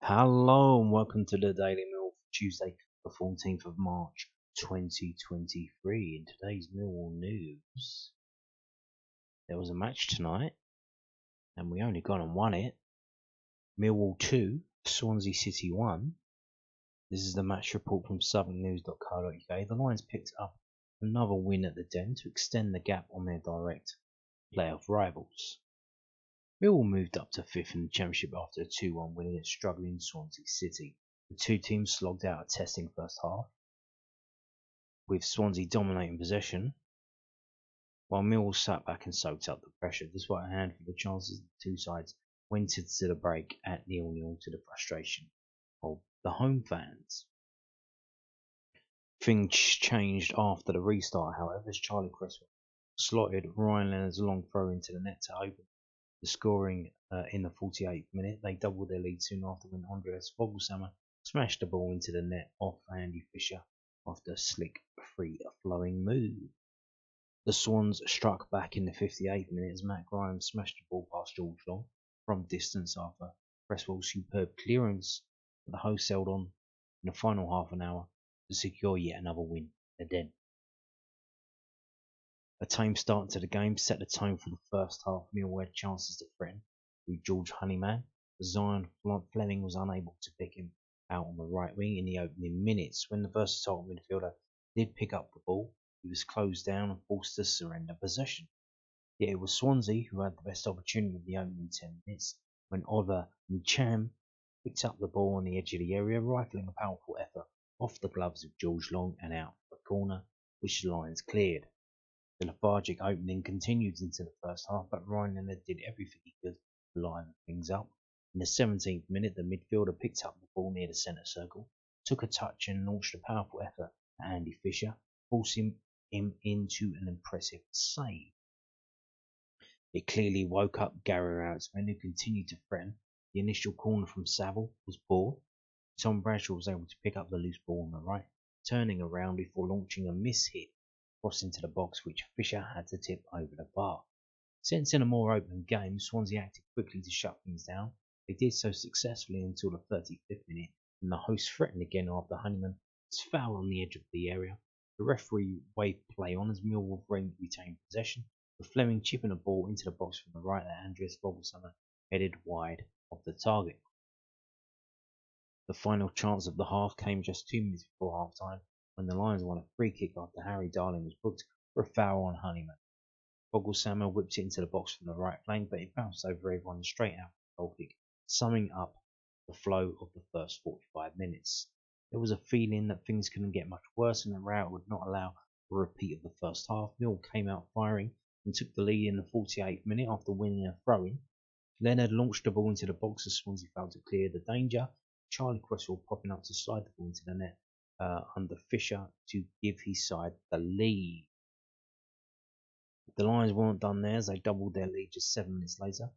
Hello and welcome to the Daily Mill for Tuesday, the 14th of March 2023. In today's Millwall news, there was a match tonight and we only got and won it. Millwall 2, Swansea City 1. This is the match report from southernnews.co.uk. The Lions picked up another win at the Den to extend the gap on their direct playoff rivals. Millwall moved up to 5th in the Championship after a 2-1 win against struggling Swansea City. The two teams slogged out a testing first half, with Swansea dominating possession, while Millwall sat back and soaked up the pressure. Despite a handful of chances, the two sides went into the break at 0-0 to the frustration of the home fans. Things changed after the restart, however, as Charlie Cresswell slotted Ryan Leonard's long throw into the net to open the scoring in the 48th minute. They doubled their lead soon after when Andreas Vogelsammer smashed the ball into the net off Andy Fisher after a slick, free-flowing move. The Swans struck back in the 58th minute as Matt Grimes smashed the ball past George Long from distance after Cresswell's superb clearance, but the hosts held on in the final half an hour to secure yet another win at Den. A tame start to the game set the tone for the first half. Millwall had chances to threaten through George Honeyman, but Zion Fleming was unable to pick him out on the right wing in the opening minutes. When the versatile midfielder did pick up the ball, he was closed down and forced to surrender possession. Yet it was Swansea who had the best opportunity in the opening 10 minutes when Oliver Ncham picked up the ball on the edge of the area, rifling a powerful effort off the gloves of George Long and out for the corner, which the Lions cleared. The lethargic opening continued into the first half, but Ryan Leonard did everything he could to liven things up. In the 17th minute, the midfielder picked up the ball near the centre circle, took a touch and launched a powerful effort at Andy Fisher, forcing him into an impressive save. It clearly woke up Gary Rowett's men, who continued to threaten. The initial corner from Saville was poor. Tom Bradshaw was able to pick up the loose ball on the right, turning around before launching a miss-hit cross into the box, which Fisher had to tip over the bar. Sensing a more open game, Swansea acted quickly to shut things down. They did so successfully until the 35th minute, when the hosts threatened again after Honeyman was fouled on the edge of the area. The referee waved play on as Millwall retained possession, with Fleming chipping a ball into the box from the right that Andreas Vogelsammer headed wide of the target. The final chance of the half came just 2 minutes before half-time, when the Lions won a free kick after Harry Darling was booked for a foul on Honeyman. Vogelsammer whipped it into the box from the right flank, but it bounced over everyone straight out for a goal kick, summing up the flow of the first 45 minutes. There was a feeling that things couldn't get much worse and that Rowett would not allow a repeat of the first half. Mill came out firing and took the lead in the 48th minute after winning a throw-in. Leonard launched the ball into the box as Swansea failed to clear the danger. Charlie Cresswell popping up to slide the ball into the net under Fisher to give his side the lead. The Lions weren't done there as they doubled their lead just 7 minutes later.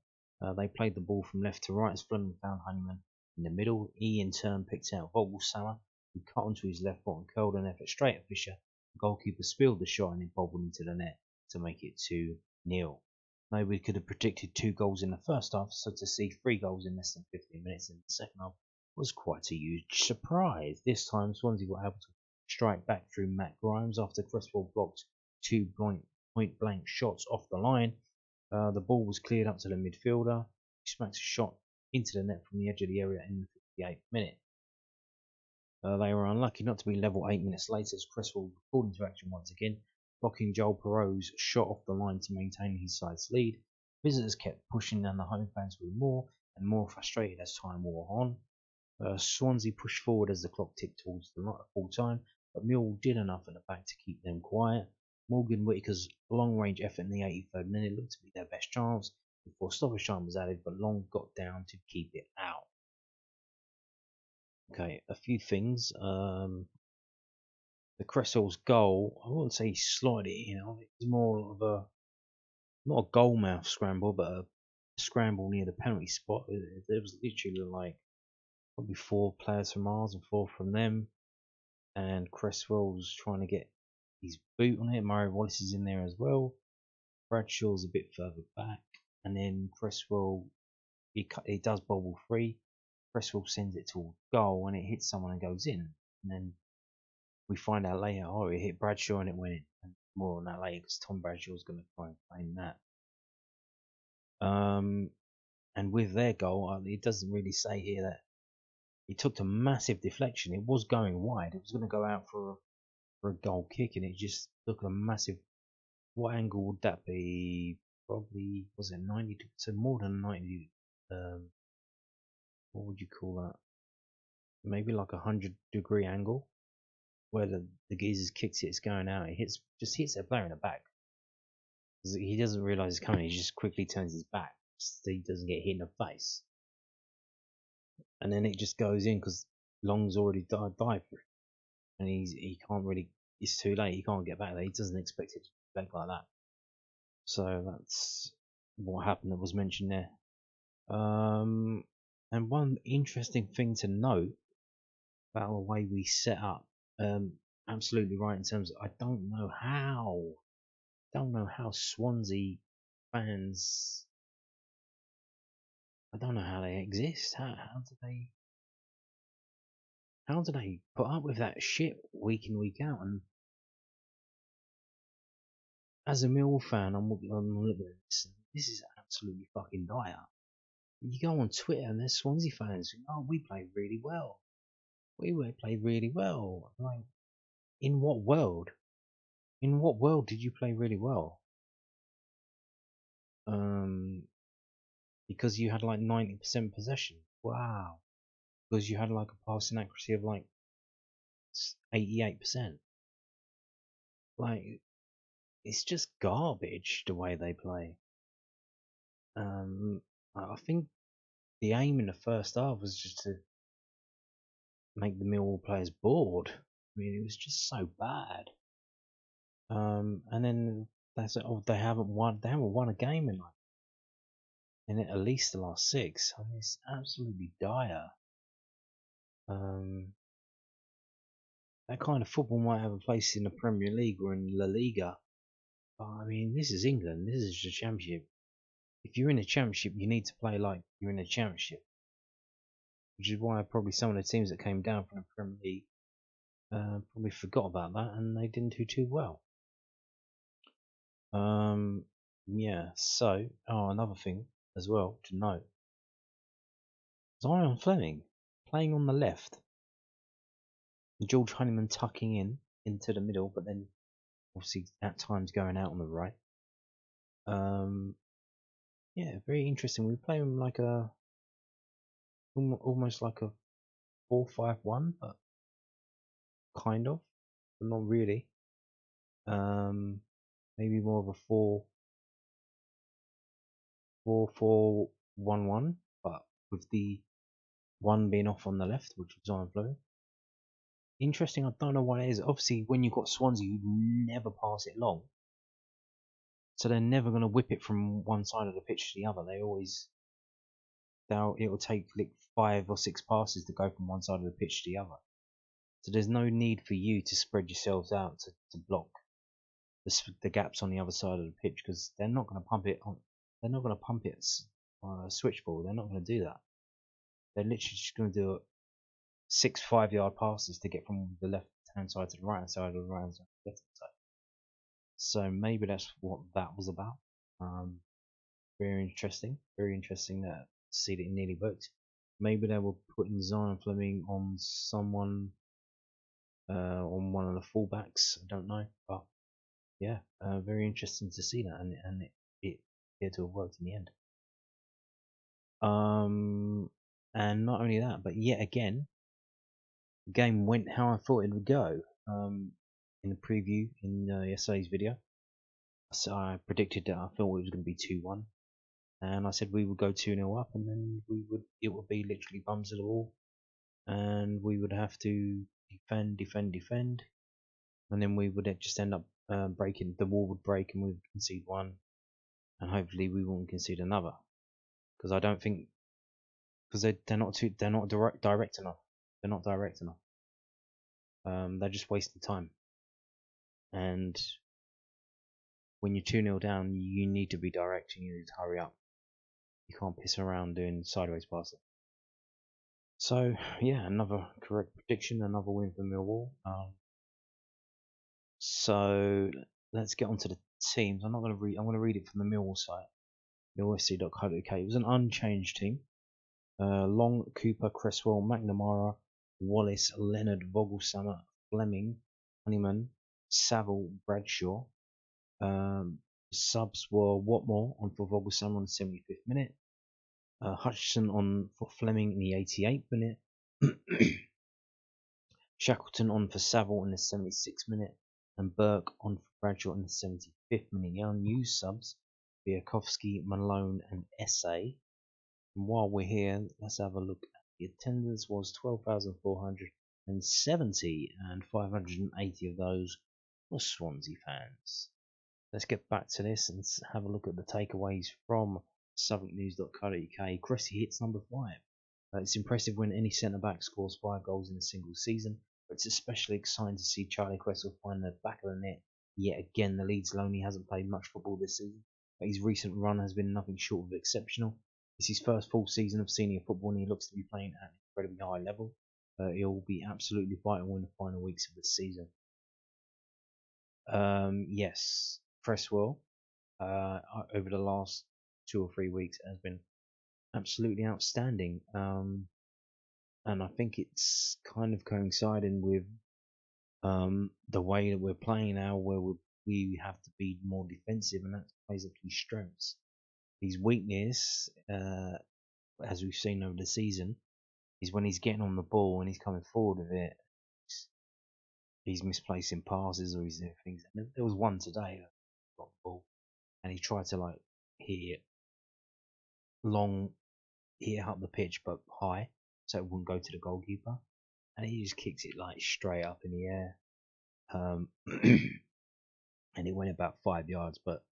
They played the ball from left to right as Fleming found Honeyman in the middle. He in turn picked out Vogelsammer, who cut onto his left foot and curled an effort straight at Fisher. The goalkeeper spilled the shot and it bobbled into the net to make it 2-0. Nobody could have predicted 2 goals in the first half, so to see 3 goals in less than 15 minutes in the second half was quite a huge surprise. This time Swansea were able to strike back through Matt Grimes after Cresswell blocked 2 point-blank shots off the line. The ball was cleared up to the midfielder, who smacked a shot into the net from the edge of the area in the 58th minute. They were unlucky not to be level 8 minutes later as Cresswell called into action once again, blocking Joel Perreault's shot off the line to maintain his side's lead. Visitors kept pushing and the home fans grew more and more frustrated as time wore on. Swansea pushed forward as the clock ticked towards the full time, but Millwall did enough at the back to keep them quiet. Morgan Whittaker's long-range effort in the 83rd minute looked to be their best chance before stoppage time was added, but Long got down to keep it out. Okay, a few things. The Cresswell's goal, I wouldn't say he slotted it in. It's more of a, not a goal mouth scramble, but a scramble near the penalty spot. There was literally like probably 4 players from ours and 4 from them, and Cresswell was trying to get his boot on it. Murray Wallace is in there as well. Bradshaw's a bit further back, and then Cresswell he does bobble free. Cresswell sends it to goal and it hits someone and goes in. And then we find out later, oh, it hit Bradshaw and it went in. And more on that later because Tom Bradshaw's going to try and claim that. And with their goal, it doesn't really say here that it took a massive deflection. It was going wide. It was going to go out for a goal kick, and it just took a massive. What angle would that be? Probably was it 90? So more than 90. What would you call that? Maybe like 100-degree angle, where the geezer's kicks it, it's going out. It just hits a player in the back. He doesn't realise it's coming. He just quickly turns his back so he doesn't get hit in the face. And then it just goes in because Long's already died for it, and he can't really. It's too late. He can't get back there. He doesn't expect it to play like that. So that's what happened that was mentioned there. And one interesting thing to note about the way we set up, absolutely right in terms of I don't know how Swansea fans. I don't know how they exist. How do they put up with that shit week in week out? And as a Millwall fan, I'm looking at this. And this is absolutely fucking dire. You go on Twitter and there's Swansea fans who, oh, we played really well. We played really well. Like, in what world? In what world did you play really well? Because you had like 90% possession. Wow. Because you had like a passing accuracy of like 88%. Like, it's just garbage the way they play. I think the aim in the first half was just to make the Millwall players bored. I mean, it was just so bad. And then they said, oh, they haven't won a game in at least the last 6. I mean, it's absolutely dire. That kind of football might have a place in the Premier League or in La Liga. But I mean, this is England. This is the Championship. If you're in the Championship, you need to play like you're in the Championship. Which is why probably some of the teams that came down from the Premier League probably forgot about that and they didn't do too well. Yeah, so, another thing as well to note. Zion Fleming playing on the left. George Honeyman tucking into the middle, but then obviously at times going out on the right. Yeah, very interesting. We play him like almost like a 4-5-1, but kind of, but not really. Maybe more of a 4-4-1-1, but with the one being off on the left, which was Zion Fleming. Interesting, I don't know what it is. Obviously, when you've got Swansea, you never pass it long. So they're never going to whip it from one side of the pitch to the other. It'll take like 5 or 6 passes to go from one side of the pitch to the other. So there's no need for you to spread yourselves out to block the gaps on the other side of the pitch because they're not going to pump it on. They're not going to pump it on a switch ball. They're not going to do that. They're literally just going to do 6 5-yard passes to get from the left hand side to the right hand side, or the right hand side to the left hand side. So maybe that's what that was about. Very interesting to see that it nearly worked. Maybe they were putting Zion Fleming on someone, on one of the fullbacks. I don't know, but yeah, very interesting to see that, and it appeared to have worked in the end. And not only that, but yet again, the game went how I thought it would go. In the preview in yesterday's video, so I predicted that I thought it was going to be 2-1, and I said we would go 2-0 up, and then it would be literally bums to the wall, and we would have to defend, and then we would just end up breaking. The wall would break, and we would concede one, and hopefully we won't concede another, because I don't think because they're not direct enough. They're not direct enough. They're just wasting time. And when you're 2-0 down, you need to be direct and you need to hurry up. You can't piss around doing sideways passing. So yeah, another correct prediction, another win for Millwall. So let's get on to the teams. I'm not going to read. I'm going to read it from the Millwall site, millwallfc.co.uk. It was an unchanged team. Long, Cooper, Cresswell, McNamara, Wallace, Leonard, Vogelsammer, Fleming, Honeyman, Saville, Bradshaw. Subs were Watmore on for Vogelsammer on the 75th minute, Hutchison on for Fleming in the 88th minute, Shackleton on for Saville in the 76th minute, and Burke on for Bradshaw in the 75th minute. The unused subs, Biakovsky, Malone, and Essay. And while we're here, let's have a look at the attendance. Was 12,470, and 580 of those were Swansea fans. Let's get back to this and have a look at the takeaways from southwarknews.co.uk. Cressy hits number 5. It's impressive when any centre-back scores 5 goals in a single season, but it's especially exciting to see Charlie Cresswell find the back of the net yet again. The Leeds loanee hasn't played much football this season, but his recent run has been nothing short of exceptional. It's his first full season of senior football and he looks to be playing at an incredibly high level. He'll be absolutely vital in the final weeks of the season. Yes, Cresswell over the last 2 or 3 weeks has been absolutely outstanding. And I think it's kind of coinciding with the way that we're playing now, where we have to be more defensive, and that plays up to his strengths. His weakness, as we've seen over the season, is when he's getting on the ball and he's coming forward with it. He's misplacing passes or he's doing things. There was one today that got the ball and he tried to like hit it long, hit it up the pitch but high, so it wouldn't go to the goalkeeper, and he just kicks it like straight up in the air, and it went about 5 yards, but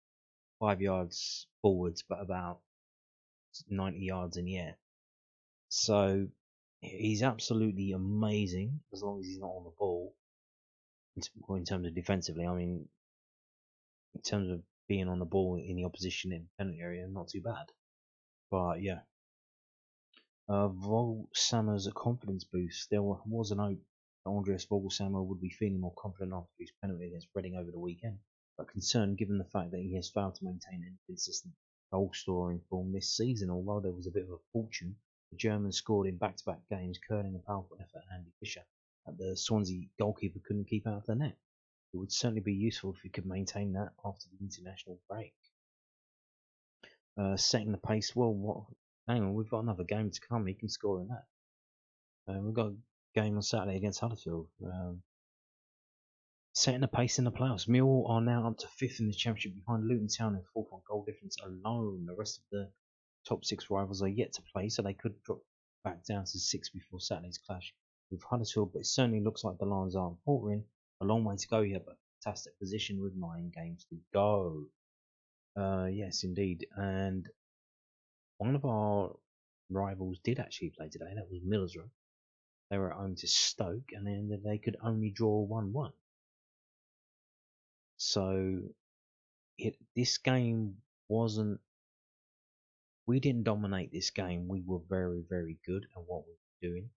5 yards forwards, but about 90 yards in the air. So he's absolutely amazing as long as he's not on the ball. In terms of defensively, I mean, in terms of being on the ball in the opposition in the penalty area, not too bad. But yeah, Vogelsammer's a confidence boost. There was an hope that Andreas Vogelsammer would be feeling more confident after his penalty against Reading over the weekend, but concerned given the fact that he has failed to maintain any consistent goal scoring form this season. Although there was a bit of a fortune, the German scored in back-to-back games, curling a powerful effort at Andy Fisher, that the Swansea goalkeeper couldn't keep out of the net. It would certainly be useful if he could maintain that after the international break. Setting the pace, well, hang on, we've got another game to come. He can score in that. We've got a game on Saturday against Huddersfield. Setting the pace in the playoffs. Millwall are now up to 5th in the Championship behind Luton Town in 4th on goal difference alone. The rest of the top 6 rivals are yet to play, so they could drop back down to 6th before Saturday's clash with Huddersfield, but it certainly looks like the Lions aren't faltering. A long way to go yet, but fantastic position with 9 games to go. Yes, indeed. And one of our rivals did actually play today. That was Middlesbrough. They were at home to Stoke, and then they could only draw 1-1. So this game wasn't. We didn't dominate this game. We were very, very good at what we were doing,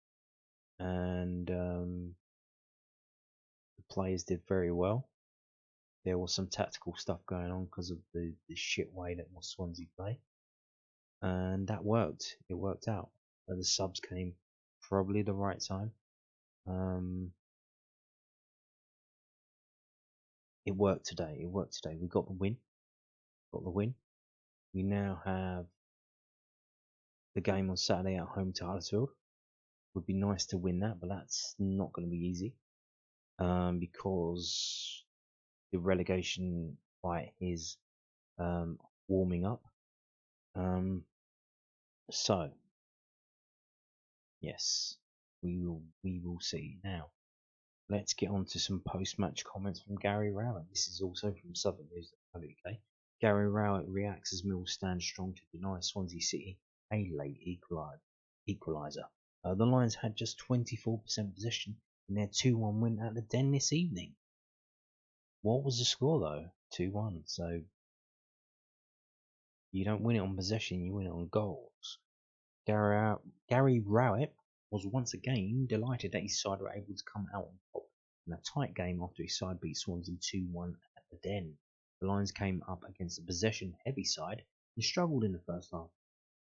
and the players did very well. There was some tactical stuff going on because of the shit way that was Swansea play, and that worked. It worked out. The subs came probably the right time. It worked today. It worked today. We got the win. We now have the game on Saturday at home to Huddersfield. Would be nice to win that, but that's not going to be easy because the relegation fight is warming up. So yes, we will see. Now let's get on to some post-match comments from Gary Rowett. This is also from southwarknews.co.uk. Gary Rowett reacts as Mill stands strong to deny Swansea City a late equaliser. The Lions had just 24% possession in their 2-1 win at the Den this evening. What was the score though? 2-1. So you don't win it on possession, you win it on goals. Gary Rowett was once again delighted that his side were able to come out on top in a tight game after his side beat Swansea 2-1 at the Den. The Lions came up against a possession-heavy side and struggled in the first half,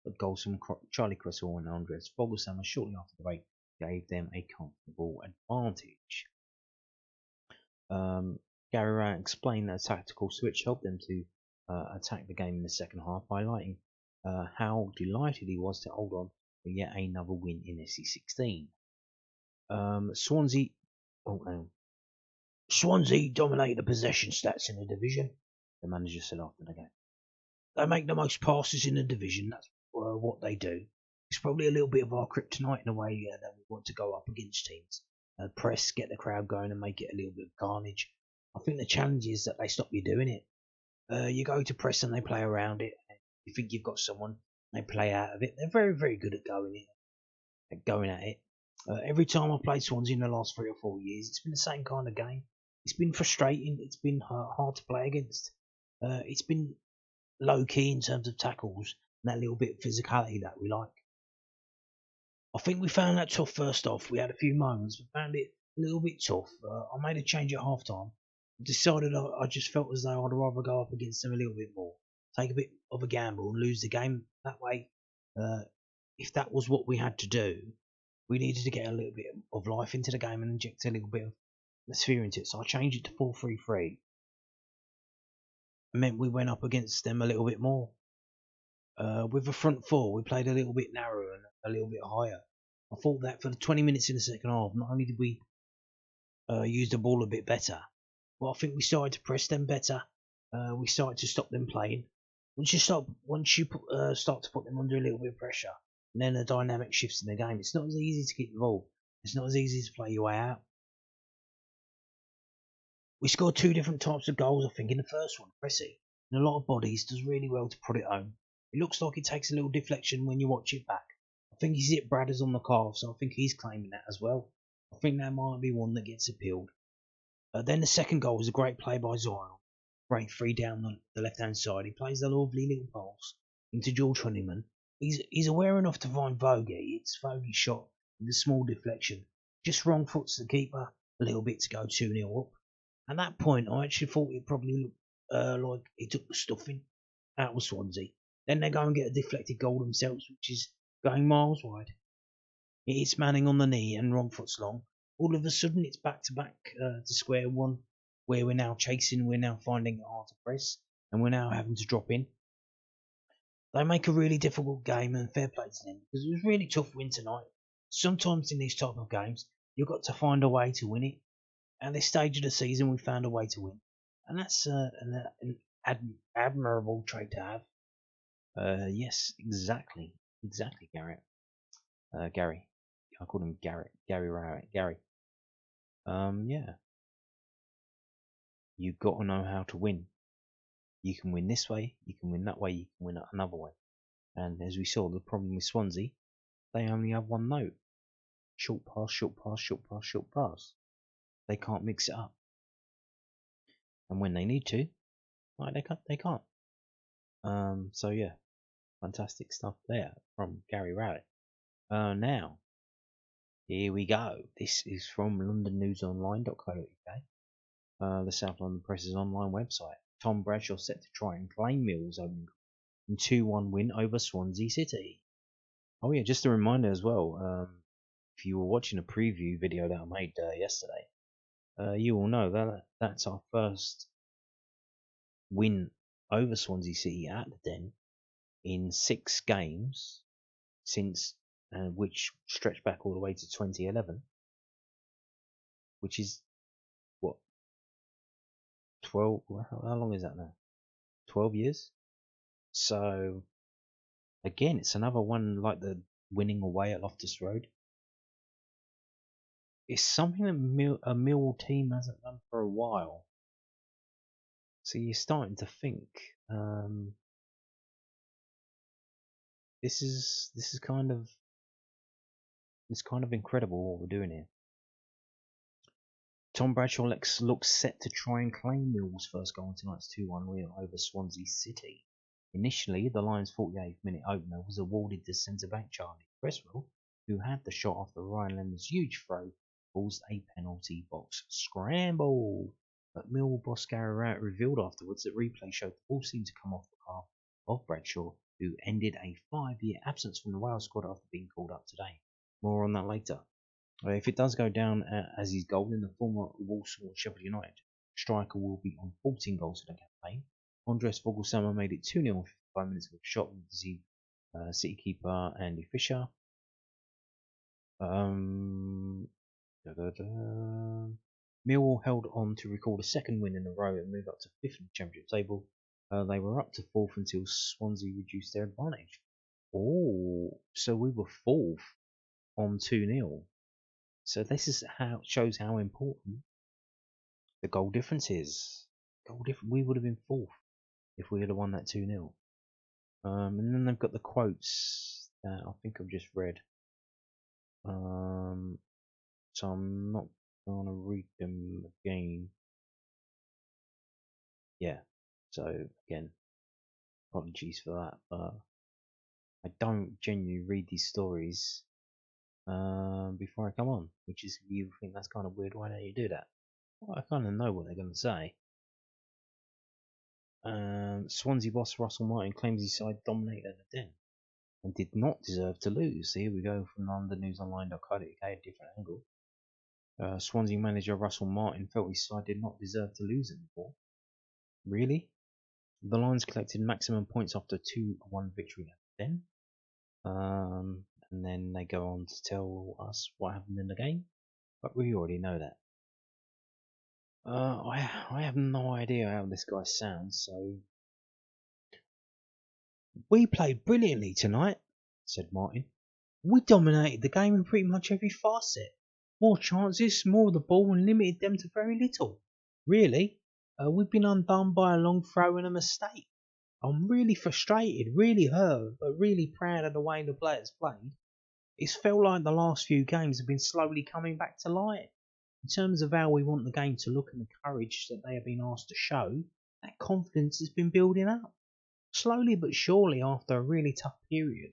but goals from Charlie Cresswell and Andres Fogelsammer shortly after the break gave them a comfortable advantage. Gary Rowett explained that a tactical switch helped them to attack the game in the second half, highlighting how delighted he was to hold on for yet another win in SC16. Swansea dominate the possession stats in the division, the manager said after the game. They make the most passes in the division, that's what they do. It's probably a little bit of our kryptonite in a way that we want to go up against teams. Press, get the crowd going and make it a little bit of carnage. I think the challenge is that they stop you doing it. You go to press and they play around it. You think you've got someone, they play out of it. They're very, very good at going at it. Every time I've played Swansea in the last 3 or 4 years, it's been the same kind of game. It's been frustrating. It's been hard to play against. It's been low key in terms of tackles and that little bit of physicality that we like. I think we found that tough first off. We had a few moments, but found it a little bit tough. I made a change at half time. Decided I just felt as though I'd rather go up against them a little bit more, take a bit of a gamble and lose the game that way. If that was what we had to do, we needed to get a little bit of life into the game and inject a little bit of atmosphere into it. So I changed it to 4-3-3. It meant we went up against them a little bit more. With the front four, we played a little bit narrower and a little bit higher. I thought that for the 20 minutes in the second half, not only did we use the ball a bit better, but I think we started to press them better. We started to stop them playing. Once you start to put them under a little bit of pressure, and then the dynamic shifts in the game, it's not as easy to get involved. It's not as easy to play your way out. We scored 2 different types of goals, I think. In the first one, Pressy, and a lot of bodies, does really well to put it home. It looks like it takes a little deflection when you watch it back. I think he's hit Bradshaw on the calf, so I think he's claiming that as well. I think that might be one that gets appealed. Then the second goal was a great play by Zion. Break free down the left-hand side. He plays a lovely little pass into George Honeyman. He's aware enough to find Vogie. It's Vogie's shot with a small deflection. Just wrong foots the keeper a little bit to go 2-0 up. At that point, I actually thought it probably looked like he took the stuffing out of Swansea. Then they go and get a deflected goal themselves, which is going miles wide. It hits Manning on the knee and wrong foot's long. All of a sudden, it's back to back to square one, where we're now chasing, we're now finding it hard to press, and we're now having to drop in. They make a really difficult game, and fair play to them, because it was really tough win tonight. Sometimes in these type of games, you've got to find a way to win it. At this stage of the season, we found a way to win, and that's an admirable trait to have. Yes, exactly, Gary. I called him Garrett. Gary Rowett. Gary. Yeah. You've got to know how to win. You can win this way, you can win that way, you can win another way. And as we saw, the problem with Swansea, they only have one note. Short pass, short pass, short pass, short pass. They can't mix it up. And when they need to, like they can't. So yeah, fantastic stuff there from Gary Rowett. Now, here we go. This is from londonnewsonline.co.uk, the South London Press's online website. Tom Bradshaw set to try and claim Millwall's opening in 2-1 win over Swansea City. Oh yeah, just a reminder as well, if you were watching a preview video that I made yesterday, you will know that that's our first win over Swansea City at the Den in 6 games since, which stretch back all the way to 2011, which is what, 12? How long is that now? 12 years. So again, it's another one like the winning away at Loftus Road. It's something that a Millwall team hasn't done for a while. So you're starting to think, this is kind of incredible what we're doing here. Tom Bradshaw looks set to try and claim Millwall's first goal in tonight's 2-1 win over Swansea City. Initially, the Lions' 48th minute opener was awarded to centre-back Charlie Cresswell, who had the shot after Ryan Leonard's huge throw, caused a penalty box scramble. But Millwall boss Gary Rowett revealed afterwards that replay showed the ball seemed to come off the calf of Bradshaw, who ended a 5-year absence from the Wales squad after being called up today. More on that later. If it does go down as his goal, then the former Walsall and Sheffield United striker will be on 14 goals for the campaign. Andres Vogelsammer made it 2-0 in 55 minutes with a shot from the City keeper Andy Fisher. Millwall held on to record a second win in a row and move up to 5th in the Championship table. They were up to 4th until Swansea reduced their advantage. Oh, so we were 4th on 2-0. So this is shows how important the goal difference is. We would have been 4th if we had won that 2-0. And then they've got the quotes that I think I've just read. So I'm not going to read them again. Yeah, so again, apologies for that, but I don't genuinely read these stories before I come on, which is, you think that's kind of weird. Why don't you do that? Well, I kind of know what they're going to say. Swansea boss Russell Martin claims his side dominated the Den and did not deserve to lose. So here we go from londonnewsonline.co.uk, a different angle. Swansea manager Russell Martin felt his side did not deserve to lose it before. Really? The Lions collected maximum points after a 2-1 victory at the Den. And then they go on to tell us what happened in the game, but we already know that. I have no idea how this guy sounds, so... We played brilliantly tonight, said Martin. We dominated the game in pretty much every facet. More chances, more of the ball, and limited them to very little. Really, we've been undone by a long throw and a mistake. I'm really frustrated, really hurt, but really proud of the way the players played. It's felt like the last few games have been slowly coming back to light. In terms of how we want the game to look and the courage that they have been asked to show, that confidence has been building up. Slowly but surely after a really tough period.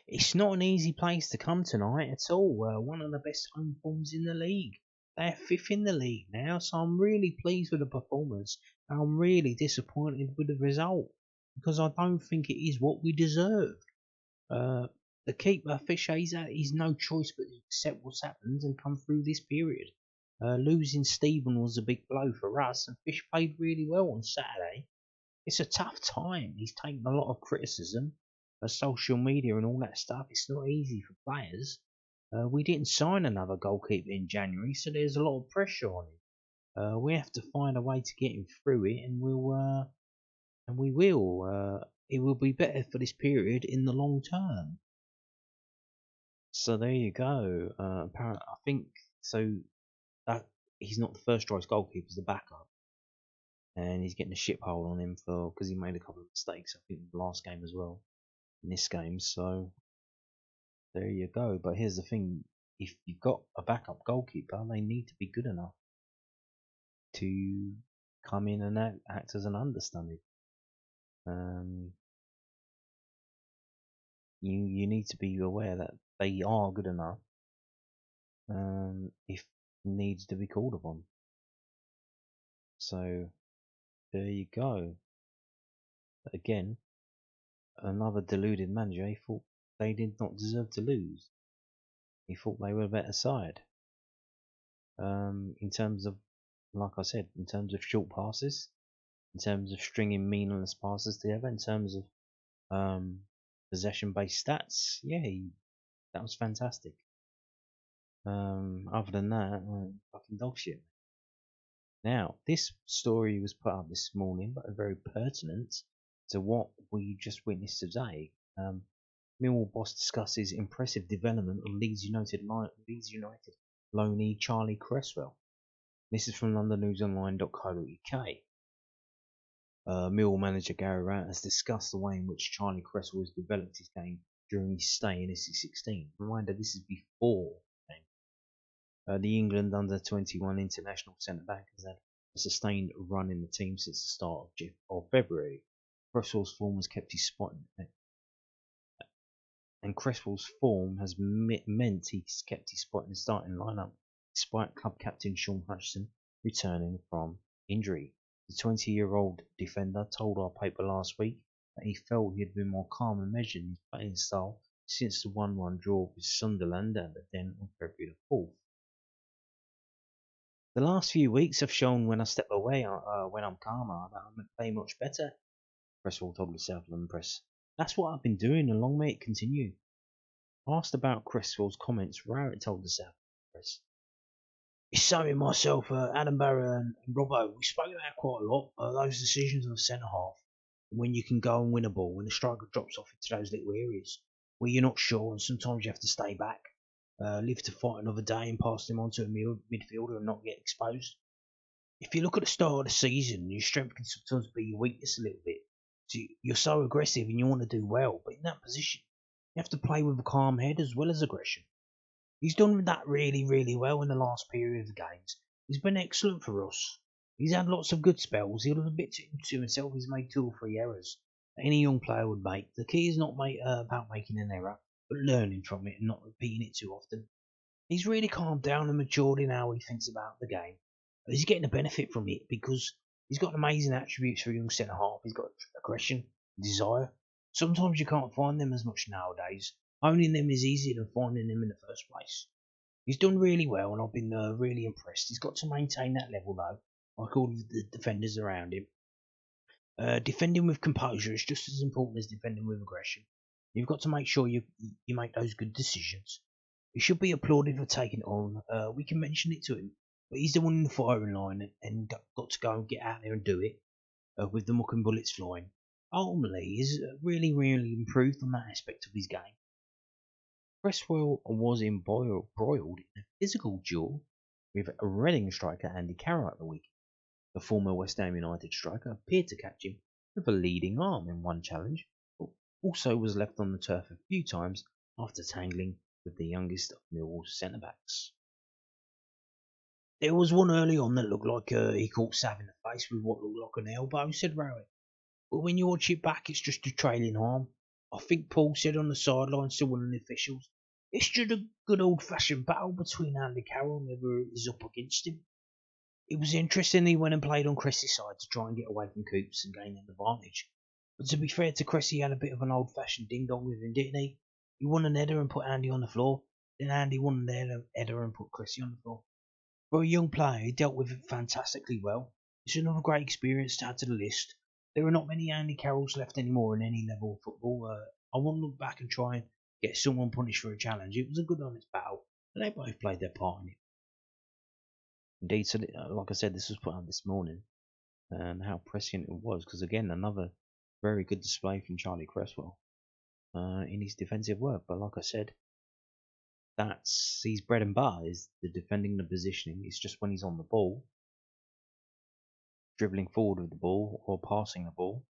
It's not an easy place to come tonight at all. One of the best home forms in the league. They're 5th in the league now, so I'm really pleased with the performance. And I'm really disappointed with the result because I don't think it is what we deserved. The keeper Fisher, he's no choice but to accept what's happened and come through this period. Losing Stephen was a big blow for us, and Fish played really well on Saturday. It's a tough time. He's taken a lot of criticism, social media and all that stuff. It's not easy for players. We didn't sign another goalkeeper in January, so there's a lot of pressure on him. We have to find a way to get him through it, and we will. It will be better for this period in the long term. So there you go. Apparently, I think so. That he's not the first choice goalkeeper; he's the backup. And he's getting a ship hole on him because he made a couple of mistakes, I think, in the last game as well, in this game. So there you go. But here's the thing: if you've got a backup goalkeeper, they need to be good enough to come in and act as an understudy. You need to be aware that they are good enough if needs to be called upon. So there you go. But again, another deluded manager. He thought they did not deserve to lose. He thought they were a better side. In terms of, like I said, in terms of short passes, in terms of stringing meaningless passes together, in terms of possession-based stats, yeah, that was fantastic. Other than that, fucking dog shit. Now, this story was put up this morning, but very pertinent to what we just witnessed today. Millwall boss discusses impressive development of Leeds United loanee Charlie Cresswell. This is from londonnewsonline.co.uk. Millwall manager Gary Rowett has discussed the way in which Charlie Cresswell has developed his game during his stay in SC16. Reminder, this is before the game. The England under-21 international centre-back has had a sustained run in the team since the start of February. Cresswell's form has kept his spot and Cresswell's form has meant he's kept his spot in the starting lineup despite club captain Sean Hutchinson returning from injury. The 20-year-old defender told our paper last week that he felt he had been more calm and measured in his playing style since the 1-1 draw with Sunderland at the Den on February the 4th. The last few weeks have shown when I step away, when I'm calmer, that I'm playing much better, Cresswell told the Southland Press. That's what I've been doing, and long may it continue. Asked about Cresswell's comments, Rowett told the Southland Press. It's something myself, Adam Barrow and Robbo, we spoke about quite a lot, those decisions of centre half, when you can go and win a ball, when the striker drops off into those little areas, where you're not sure and sometimes you have to stay back. Live to fight another day and pass them on to a midfielder and not get exposed. If you look at the start of the season, your strength can sometimes be your weakness a little bit. So you're so aggressive and you want to do well, but in that position, you have to play with a calm head as well as aggression. He's done that really, really well in the last period of games. He's been excellent for us. He's had lots of good spells. He'll admit to himself he's made 2 or 3 errors that any young player would make. The key is not about making an error, but learning from it and not repeating it too often. He's really calmed down and matured in how he thinks about the game. He's getting a benefit from it because he's got amazing attributes for a young centre half. He's got aggression, desire. Sometimes you can't find them as much nowadays. Owning them is easier than finding them in the first place. He's done really well, and I've been really impressed. He's got to maintain that level, though, like all of the defenders around him. Defending with composure is just as important as defending with aggression. You've got to make sure you make those good decisions. He should be applauded for taking it on. We can mention it to him, but he's the one in the firing line and got to go and get out there and do it with the muck and bullets flying. Ultimately, he's really, really improved on that aspect of his game. Cresswell was embroiled in a physical duel with Reading striker Andy Carroll at the weekend. The former West Ham United striker appeared to catch him with a leading arm in one challenge, but also was left on the turf a few times after tangling with the youngest of Millwall's centre-backs. There was one early on that looked like he caught Sav in the face with what looked like an elbow, said Rowett. But when you watch it back, it's just a trailing arm. I think Paul said on the sideline to one of the officials, it's just a good old-fashioned battle between Andy Carroll and whoever is up against him. It was interesting he went and played on Cress's side to try and get away from Coops and gain an advantage. But to be fair to Cressy, he had a bit of an old-fashioned ding-dong with him, didn't he? He won an header and put Andy on the floor. Then Andy won an header and put Cressy on the floor. For a young player, he dealt with it fantastically well. It's another great experience to add to the list. There are not many Andy Carrolls left anymore in any level of football. I won't look back and try and get someone punished for a challenge. It was a good honest battle, and they both played their part in it. Indeed, so like I said, this was put out this morning, and how prescient it was, because again, another very good display from Charlie Cresswell in his defensive work. But like I said, that's his bread and butter, is the defending, the positioning. It's just when he's on the ball, dribbling forward with the ball or passing the ball,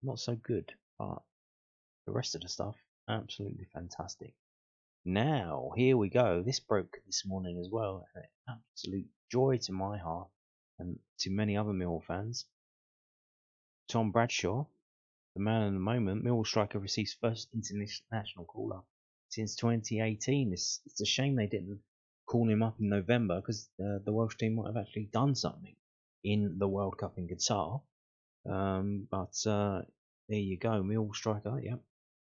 not so good. But the rest of the stuff, absolutely fantastic. Now, here we go. This broke this morning as well. An absolute joy to my heart and to many other Millwall fans. Tom Bradshaw, the man in the moment, Millwall striker, receives first international call-up since 2018. It's a shame they didn't call him up in November, because the Welsh team might have actually done something in the World Cup in Qatar. But there you go, Millwall striker, yep.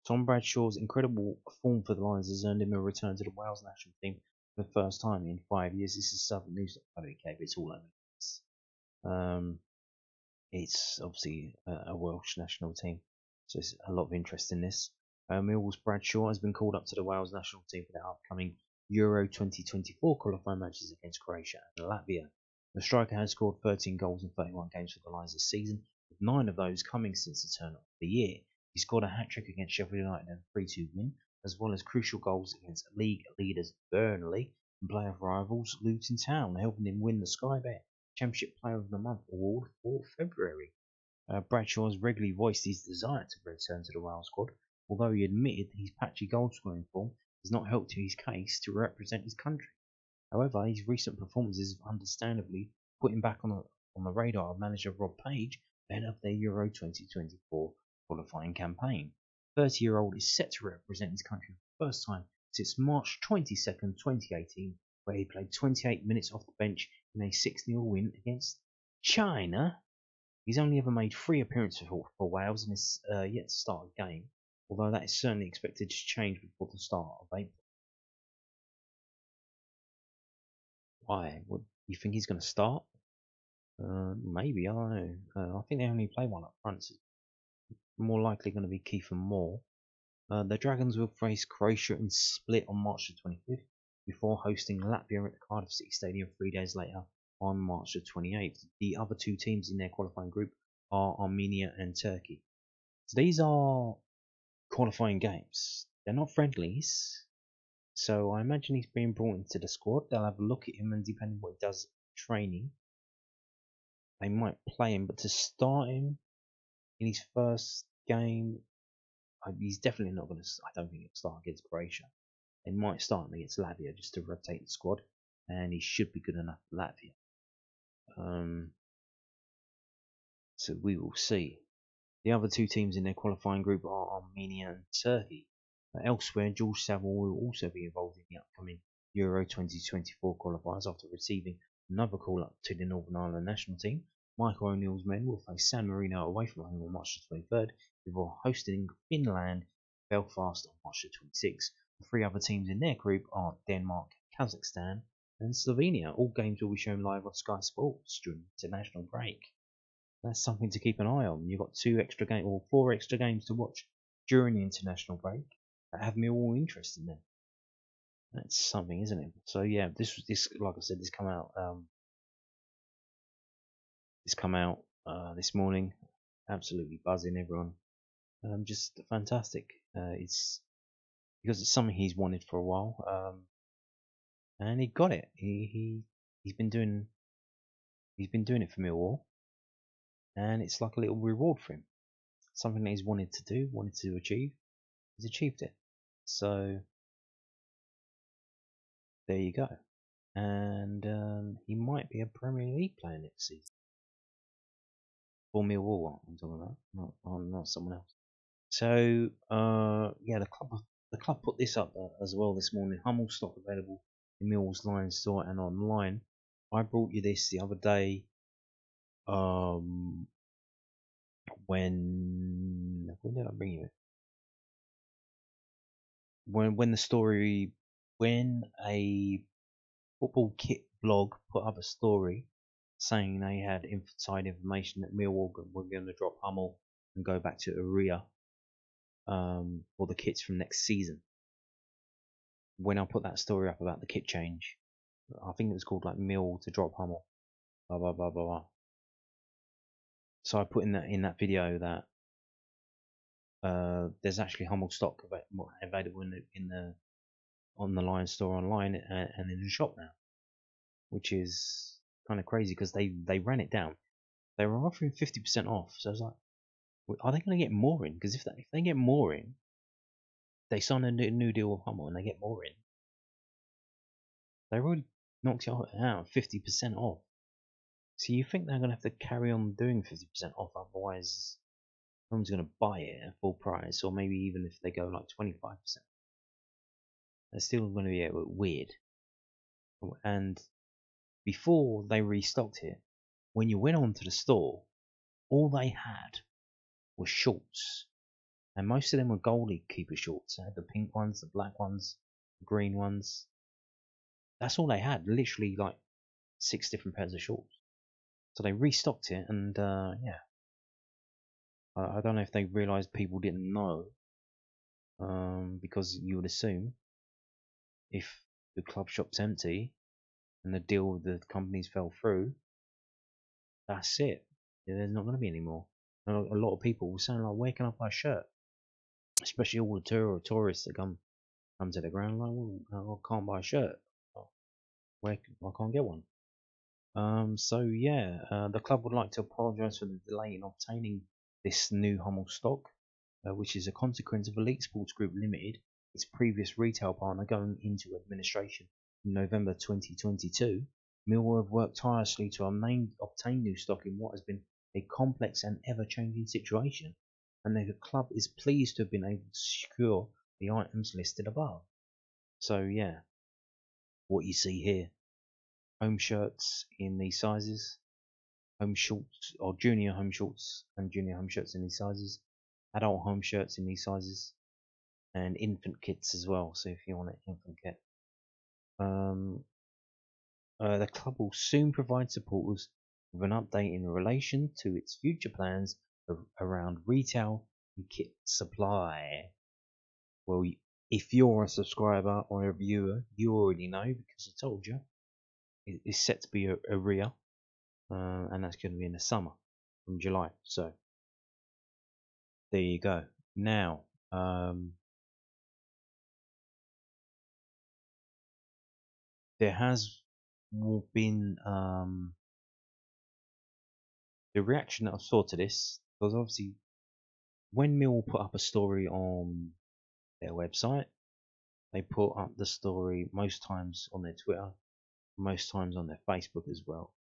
Tom Bradshaw's incredible form for the Lions has earned him a return to the Wales national team for the first time in 5 years. This is Southern News. It's all over this. It's obviously a Welsh national team, so there's a lot of interest in this. Millwall's Bradshaw has been called up to the Wales national team for the upcoming Euro 2024 qualifying matches against Croatia and Latvia. The striker has scored 13 goals in 31 games for the Lions this season, with 9 of those coming since the turn of the year. He scored a hat-trick against Sheffield United in a 3-2 win, as well as crucial goals against league leaders Burnley and playoff rivals Luton Town, helping him win the Sky Bet Championship Player of the Month award for February. Bradshaw has regularly voiced his desire to return to the Wales squad, although he admitted his patchy goal-scoring form has not helped his case to represent his country. However, his recent performances have understandably put him back on the radar of manager Rob Page ahead of their Euro 2024 qualifying campaign. 30-year-old is set to represent his country for the first time since March 22nd, 2018, where he played 28 minutes off the bench in a 6-0 win against China. He's only ever made 3 appearances for Wales and is yet to start a game, although that is certainly expected to change before the start of April. Why? What, you think he's going to start? Maybe, I don't know. I think they only play one up front. So more likely going to be Kiefer Moore. The Dragons will face Croatia in Split on March the 25th before hosting Latvia at the Cardiff City Stadium 3 days later on March the 28th. The other 2 teams in their qualifying group are Armenia and Turkey. So these are qualifying games. They're not friendlies. So I imagine he's being brought into the squad. They'll have a look at him, and depending on what he does training, they might play him. But to start him in his first game, he's definitely not going to. I don't think he'll start against Croatia. They might start him against Latvia just to rotate the squad, and he should be good enough for Latvia. So we will see. The other 2 teams in their qualifying group are Armenia and Turkey. Elsewhere, George Saville will also be involved in the upcoming Euro 2024 qualifiers after receiving another call-up to the Northern Ireland national team. Michael O'Neill's men will face San Marino away from home on March the 23rd before hosting Finland, Belfast on March the 26th. The 3 other teams in their group are Denmark, Kazakhstan and Slovenia. All games will be shown live on Sky Sports during the international break. That's something to keep an eye on. You've got 2 extra games or 4 extra games to watch during the international break that have me all interested in them. That's something, isn't it? So yeah, this like I said, this come out this morning. Absolutely buzzing everyone. Just fantastic. It's because it's something he's wanted for a while. And he got it. He's been doing it for Millwall, and it's like a little reward for him. Something that he's wanted to do, wanted to achieve. He's achieved it. So there you go. And he might be a Premier League player next season. For Millwall, I'm talking about, not someone else. So yeah, the club put this up as well this morning. Hummel stock available in Millwall's Lion store and online. I brought you this the other day. When did I bring you it? When a football kit blog put up a story saying they had inside information that Millwall were going to drop Hummel and go back to Urea for the kits from next season. When I put that story up about the kit change, I think it was called like Mill to drop Hummel, blah blah blah blah blah. So I put in that video that there's actually Hummel stock available on the Lion store online and in the shop now, which is kind of crazy because they ran it down. They were offering 50% off, so I was like, are they going to get more in? Because if they get more in, they sign a new deal with Hummel and they get more in. They already knocked it out 50% off. So you think they're going to have to carry on doing 50% off, otherwise no one's going to buy it at full price, or maybe even if they go like 25%. They're still going to be a bit weird. And before they restocked it, when you went onto the store, all they had were shorts. And most of them were goalkeeper shorts. They had the pink ones, the black ones, the green ones. That's all they had. Literally like 6 different pairs of shorts. So they restocked it, and yeah. I don't know if they realised people didn't know. Because you would assume if the club shop's empty and the deal with the companies fell through, that's it. There's not going to be any more. A lot of people were saying, like, where can I buy a shirt? Especially all the tourists that come to the ground, like, well, I can't buy a shirt. I can't get one. So yeah, the club would like to apologise for the delay in obtaining this new Hummel stock, which is a consequence of Elite Sports Group Limited, its previous retail partner, going into administration in November 2022. Millwall have worked tirelessly to obtain new stock in what has been a complex and ever-changing situation. and the club is pleased to have been able to secure the items listed above. So yeah, what you see here, home shirts in these sizes, home shorts or junior home shorts and junior home shirts in these sizes, adult home shirts in these sizes, and infant kits as well. So if you want an infant kit, the club will soon provide supporters with an update in relation to its future plans around retail and kit supply. Well, if you're a subscriber or a viewer, you already know because I told you it's set to be a RIA, and that's going to be in the summer from July. So there you go. Now, there has been the reaction that I saw to this, because obviously when Millwall put up a story on their website, they put up the story most times on their Twitter, most times on their Facebook as well.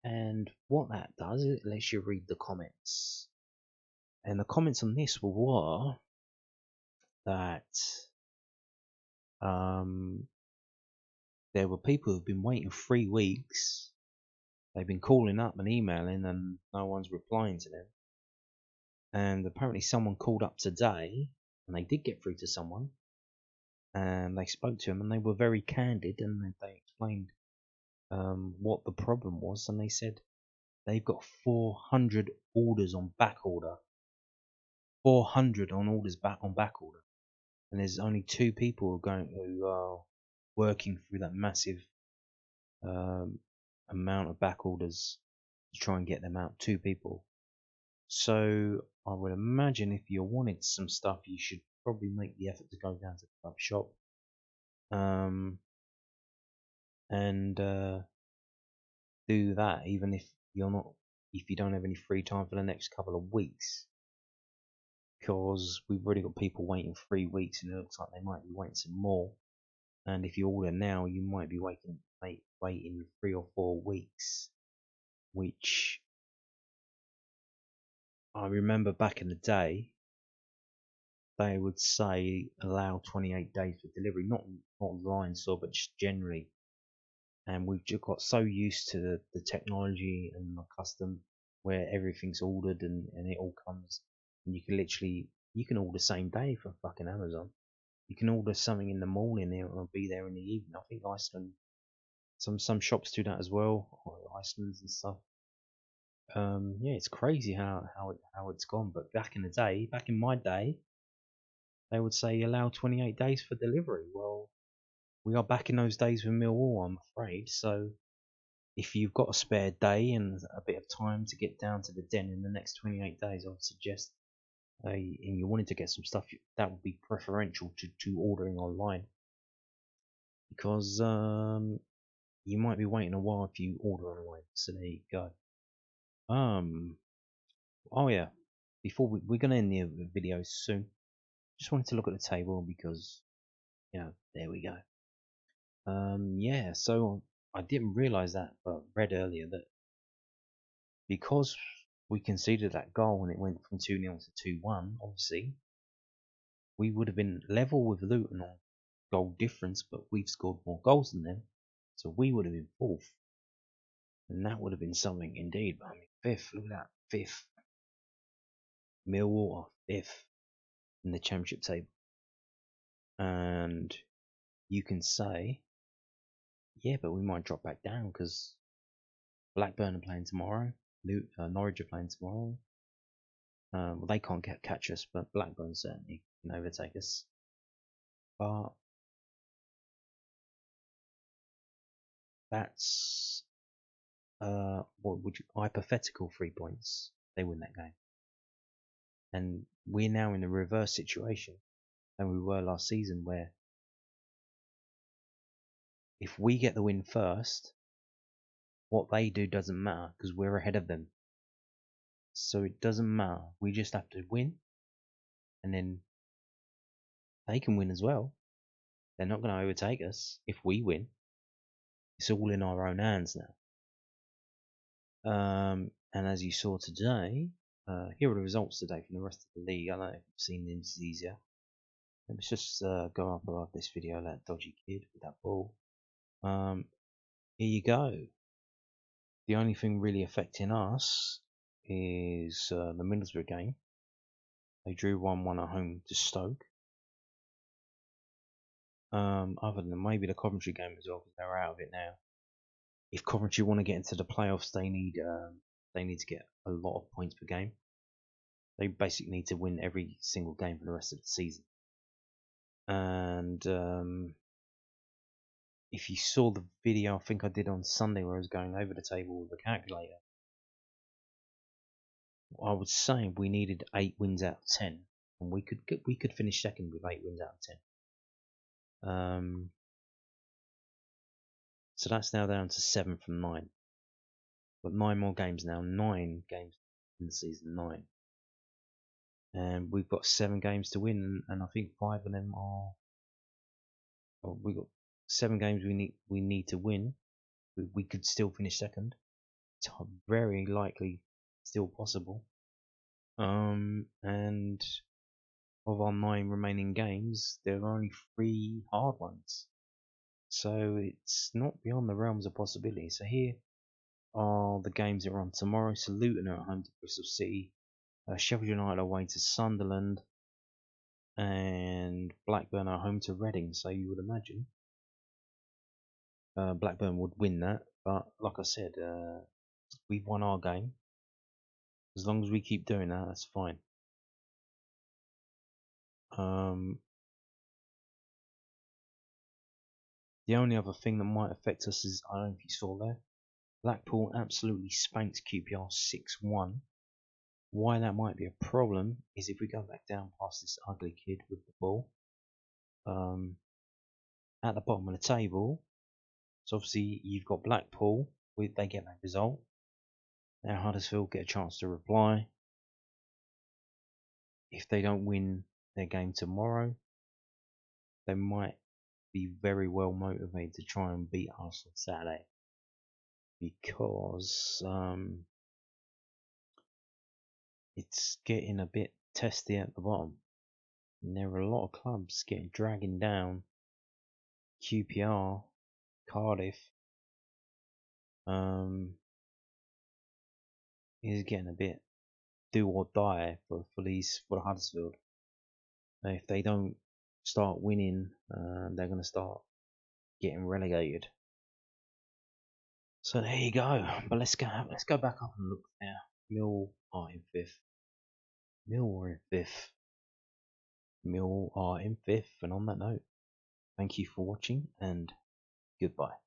And what that does is it lets you read the comments. And the comments on this were that there were people who've been waiting 3 weeks. They've been calling up and emailing and no one's replying to them. And apparently someone called up today and they did get through to someone. And they spoke to him and they were very candid and they explained what the problem was. And they said they've got 400 orders on back order. 400 on orders on back order. And there's only 2 people who are working through that massive amount of back orders to try and get them out. 2 people. So I would imagine if you wanted some stuff, you should probably make the effort to go down to the club shop, and do that, even if you don't have any free time for the next couple of weeks, because we've already got people waiting 3 weeks, and it looks like they might be waiting some more. And if you order now, you might be waiting 3 or 4 weeks, which I remember back in the day, they would say allow 28 days for delivery, not online store, but just generally. And we've just got so used to the technology and the custom where everything's ordered and it all comes, and you can order same day from fucking Amazon. You can order something in the morning and it'll be there in the evening. I think Iceland, some shops do that as well, or Iceland's and stuff. Yeah, it's crazy how it's gone. But back in my day, they would say allow 28 days for delivery. Well, we are back in those days with Millwall, I'm afraid. So if you've got a spare day and a bit of time to get down to the den in the next 28 days, I would suggest, and you wanted to get some stuff, that would be preferential to ordering online. Because you might be waiting a while if you order online. So there you go. Oh yeah. Before we're gonna end the video soon. Just wanted to look at the table because, there we go. Yeah, so I didn't realise that, but read earlier that because we conceded that goal and it went from 2-0 to 2-1, obviously, we would have been level with Luton on goal difference, but we've scored more goals than them, so we would have been 4th. And that would have been something indeed. But I mean, 5th, look at that, 5th. Millwall are 5th in the Championship table. And you can say, yeah, but we might drop back down because Blackburn are playing tomorrow. Norwich are playing tomorrow. Well, they can't catch us, but Blackburn certainly can overtake us. But that's hypothetical 3 points. They win that game, and we're now in a reverse situation than we were last season, where if we get the win first, what they do doesn't matter because we're ahead of them. So it doesn't matter. We just have to win, and then they can win as well. They're not going to overtake us if we win. It's all in our own hands now. And as you saw today, here are the results today from the rest of the league. I don't know if you've seen the indices yet. Let's just go up above this video, that dodgy kid with that ball. Here you go. The only thing really affecting us is the Middlesbrough game. They drew 1-1 at home to Stoke. Other than maybe the Coventry game as well, because they're out of it now. If Coventry want to get into the playoffs, they need to get a lot of points per game. They basically need to win every single game for the rest of the season. And if you saw the video I think I did on Sunday where I was going over the table with a calculator, I was saying we needed 8 wins out of 10, and we could finish second with 8 wins out of 10. So that's now down to 7 from 9. But 9 more games now, 9 games in the season, 9. And we've got 7 games to win, and I think 5 of them are. Well, we've got 7 games we need to win. We could still finish second. It's very likely still possible. And of our 9 remaining games, there are only 3 hard ones. So it's not beyond the realms of possibility. So here are the games that are on tomorrow. So Luton are at home to Bristol City, Sheffield United away to Sunderland, and Blackburn are home to Reading. So you would imagine Blackburn would win that. But like I said, we've won our game. As long as we keep doing that, that's fine. The only other thing that might affect us is, I don't know if you saw there, Blackpool absolutely spanked QPR 6-1. Why that might be a problem is if we go back down past this ugly kid with the ball, at the bottom of the table, so obviously you've got Blackpool, they get that result. Now Huddersfield get a chance to reply. If they don't win their game tomorrow, they might be very well motivated to try and beat us on Saturday, because it's getting a bit testy at the bottom. And there are a lot of clubs dragging down QPR, Cardiff. Is getting a bit do or die for Huddersfield. If they don't start winning, they're going to start getting relegated. So there you go. But let's go back up and look now. Mill are in 5th. Mill are in 5th. Mill are in 5th. And on that note, thank you for watching and goodbye.